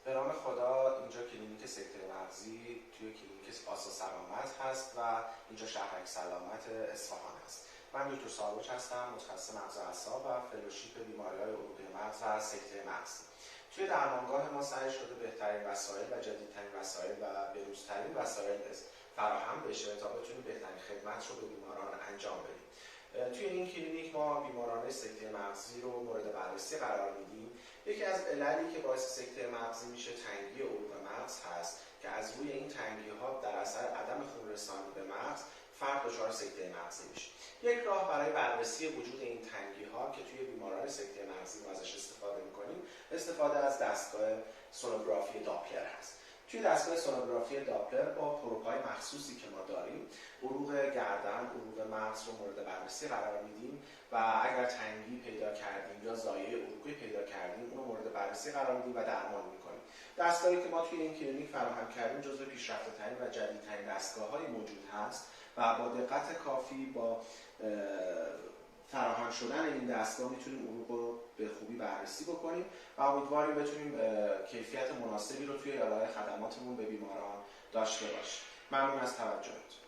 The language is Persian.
به نام خدا، اینجا کلینیک سکته مغزی توی کلینیک آسا سلامت هست و اینجا شهرک سلامت اصفهان هست. من دکتر ساروچ هستم، متخصص مغز و اعصاب و فلوشیپ بیماری‌های عروقی مغز و سکته مغزی. توی درمانگاه ما سعی شده بهترین وسایل و جدیدترین وسایل و بروزترین وسایل فراهم بشه تا بتونیم بهترین خدمت رو به بیماران انجام بدیم. توی این کلینیک ما بیماران سکته مغزی رو مورد بررسی قرار میدیم. یکی از عللی که باعث سکته مغزی میشه تنگی عروق مغز هست که از روی این تنگی ها در اثر عدم خون رسانی به مغز فرد دچار سکته مغزی میشه. یک راه برای بررسی وجود این تنگی ها که توی بیماران سکته مغزی ما ازش استفاده میکنیم، استفاده از دستگاه سونوگرافی داپلر هست. توی دستگاه سونوگرافی داپلر با پروب‌های مخصوصی که ما داریم، عروق گردن، عروق مغز رو مورد بررسی قرار میدیم و اگر تنگی پیدا کردیم یا زایه عروقی پیدا کردیم، اون رو مورد بررسی قرار میدیم و درمان میکنیم. دستگاهی که ما توی این کلینیک فراهم کردیم جزو پیشرفته‌ترین و جدیدترین دستگاه‌های موجود هست و با دقت کافی با فراهم شدن این دستگاه میتونیم عروق رو به خوبی بررسی بکنیم و امیدواریم بتونیم کیفیت مناسبی رو توی ارائه خدماتمون به بیماران داشته باشیم. ممنون از توجهتون.